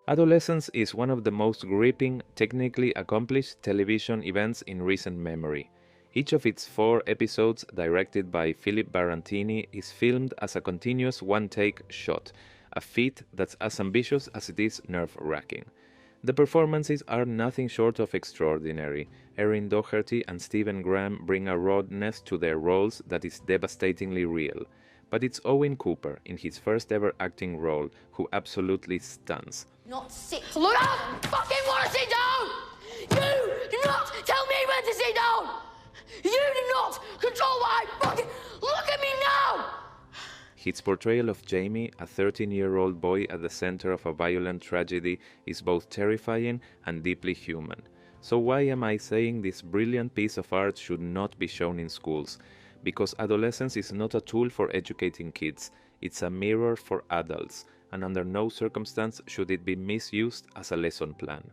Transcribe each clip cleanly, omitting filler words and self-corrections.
Adolescence is one of the most gripping, technically accomplished television events in recent memory. Each of its 4 episodes, directed by Philip Barantini, is filmed as a continuous one-take shot, a feat that's as ambitious as it is nerve-wracking. The performances are nothing short of extraordinary. Erin Doherty and Stephen Graham bring a rawness to their roles that is devastatingly real. But it's Owen Cooper, in his first ever acting role, who absolutely stuns. Not sit. Look out! Fucking wanna sit down! You do not tell me when to sit down! You do not control what I fucking... Look at me now! His portrayal of Jamie, a 13-year-old boy at the center of a violent tragedy, is both terrifying and deeply human. So why am I saying this brilliant piece of art should not be shown in schools? Because adolescence is not a tool for educating kids, it's a mirror for adults, and under no circumstance should it be misused as a lesson plan.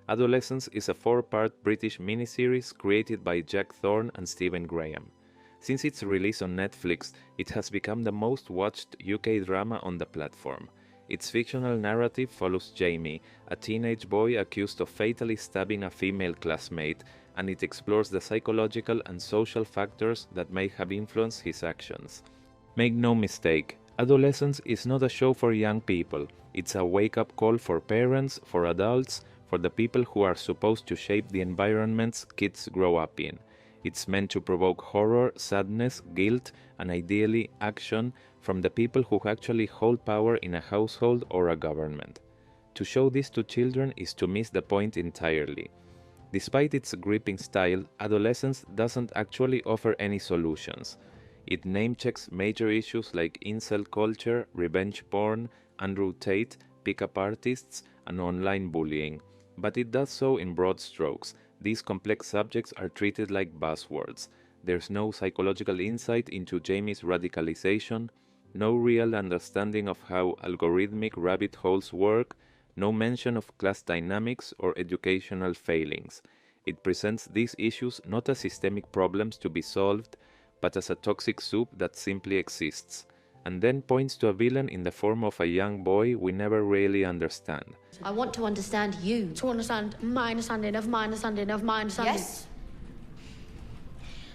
Adolescence is a 4-part British miniseries created by Jack Thorne and Stephen Graham. Since its release on Netflix, it has become the most watched UK drama on the platform. Its fictional narrative follows Jamie, a teenage boy accused of fatally stabbing a female classmate, and it explores the psychological and social factors that may have influenced his actions. Make no mistake, Adolescence is not a show for young people. It's a wake-up call for parents, for adults, for the people who are supposed to shape the environments kids grow up in. It's meant to provoke horror, sadness, guilt, and ideally action from the people who actually hold power in a household or a government. To show this to children is to miss the point entirely. Despite its gripping style, Adolescence doesn't actually offer any solutions. It name-checks major issues like incel culture, revenge porn, Andrew Tate, pick-up artists, and online bullying. But it does so in broad strokes. These complex subjects are treated like buzzwords. There's no psychological insight into Jamie's radicalization, no real understanding of how algorithmic rabbit holes work, no mention of class dynamics or educational failings. It presents these issues not as systemic problems to be solved, but as a toxic soup that simply exists, and then points to a villain in the form of a young boy we never really understand. I want to understand you. To understand my understanding of my understanding of my understanding. Yes?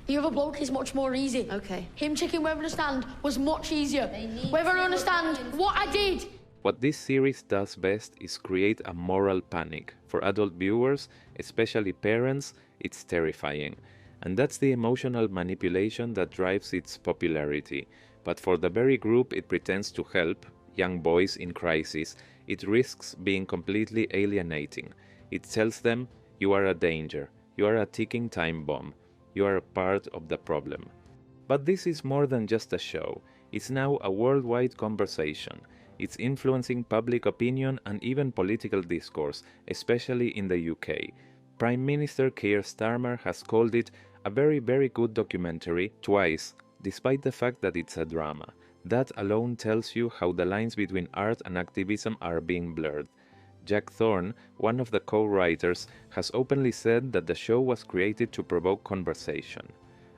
The other bloke is much more easy. Okay. Him checking whether I understand was much easier. Whether I understand what I did. What this series does best is create a moral panic. For adult viewers, especially parents, it's terrifying. And that's the emotional manipulation that drives its popularity. But for the very group it pretends to help, young boys in crisis, it risks being completely alienating. It tells them, you are a danger, you are a ticking time bomb, you are a part of the problem. But this is more than just a show. It's now a worldwide conversation. It's influencing public opinion and even political discourse, especially in the UK. Prime Minister Keir Starmer has called it a very, very good documentary twice, despite the fact that it's a drama. That alone tells you how the lines between art and activism are being blurred. Jack Thorne, one of the co-writers, has openly said that the show was created to provoke conversation.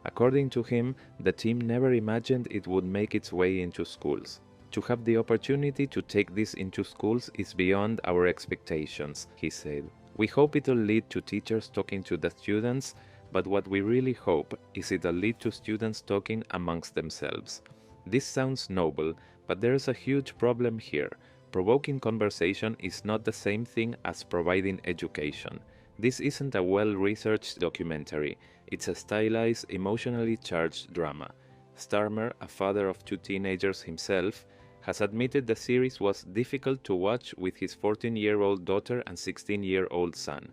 According to him, the team never imagined it would make its way into schools. To have the opportunity to take this into schools is beyond our expectations, he said. We hope it'll lead to teachers talking to the students, but what we really hope is it'll lead to students talking amongst themselves. This sounds noble, but there's a huge problem here. Provoking conversation is not the same thing as providing education. This isn't a well-researched documentary. It's a stylized, emotionally charged drama. Starmer, a father of 2 teenagers himself, has admitted the series was difficult to watch with his 14-year-old daughter and 16-year-old son.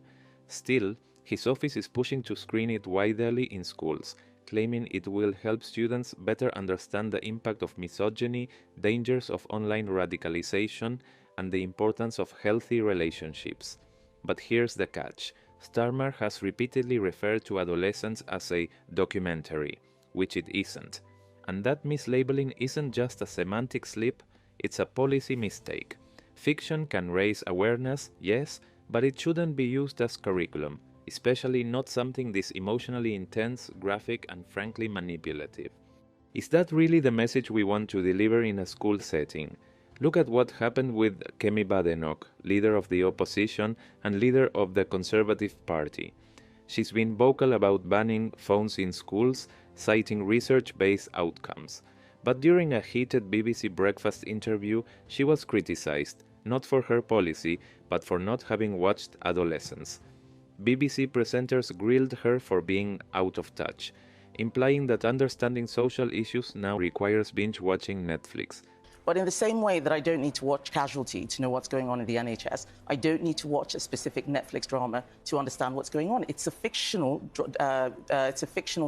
Still, his office is pushing to screen it widely in schools, claiming it will help students better understand the impact of misogyny, dangers of online radicalization, and the importance of healthy relationships. But here's the catch. Starmer has repeatedly referred to Adolescence as a documentary, which it isn't. And that mislabeling isn't just a semantic slip, it's a policy mistake. Fiction can raise awareness, yes, but it shouldn't be used as curriculum, especially not something this emotionally intense, graphic, and frankly manipulative. Is that really the message we want to deliver in a school setting? Look at what happened with Kemi Badenoch, leader of the opposition and leader of the Conservative Party. She's been vocal about banning phones in schools, citing research-based outcomes. But during a heated BBC Breakfast interview, she was criticized, not for her policy, but for not having watched Adolescence. BBC presenters grilled her for being out of touch, implying that understanding social issues now requires binge-watching Netflix. But in the same way that I don't need to watch Casualty to know what's going on in the NHS, I don't need to watch a specific Netflix drama to understand what's going on. It's a fictional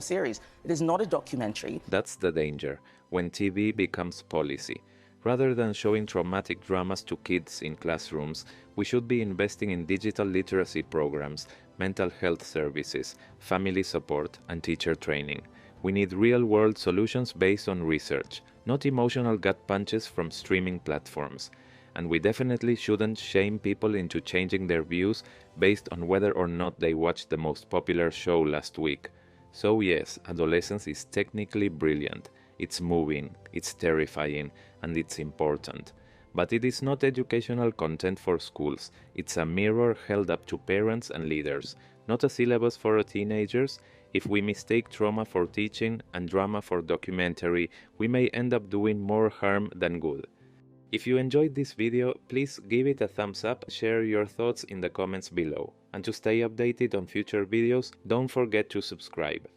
series. It is not a documentary. That's the danger, when TV becomes policy. Rather than showing traumatic dramas to kids in classrooms, we should be investing in digital literacy programs, mental health services, family support, and teacher training. We need real-world solutions based on research, not emotional gut punches from streaming platforms. And we definitely shouldn't shame people into changing their views based on whether or not they watched the most popular show last week. So yes, Adolescence is technically brilliant. It's moving, it's terrifying, and it's important. But it is not educational content for schools. It's a mirror held up to parents and leaders, not a syllabus for teenagers. If we mistake trauma for teaching and drama for documentary, we may end up doing more harm than good. If you enjoyed this video, please give it a thumbs up, share your thoughts in the comments below. And to stay updated on future videos, don't forget to subscribe.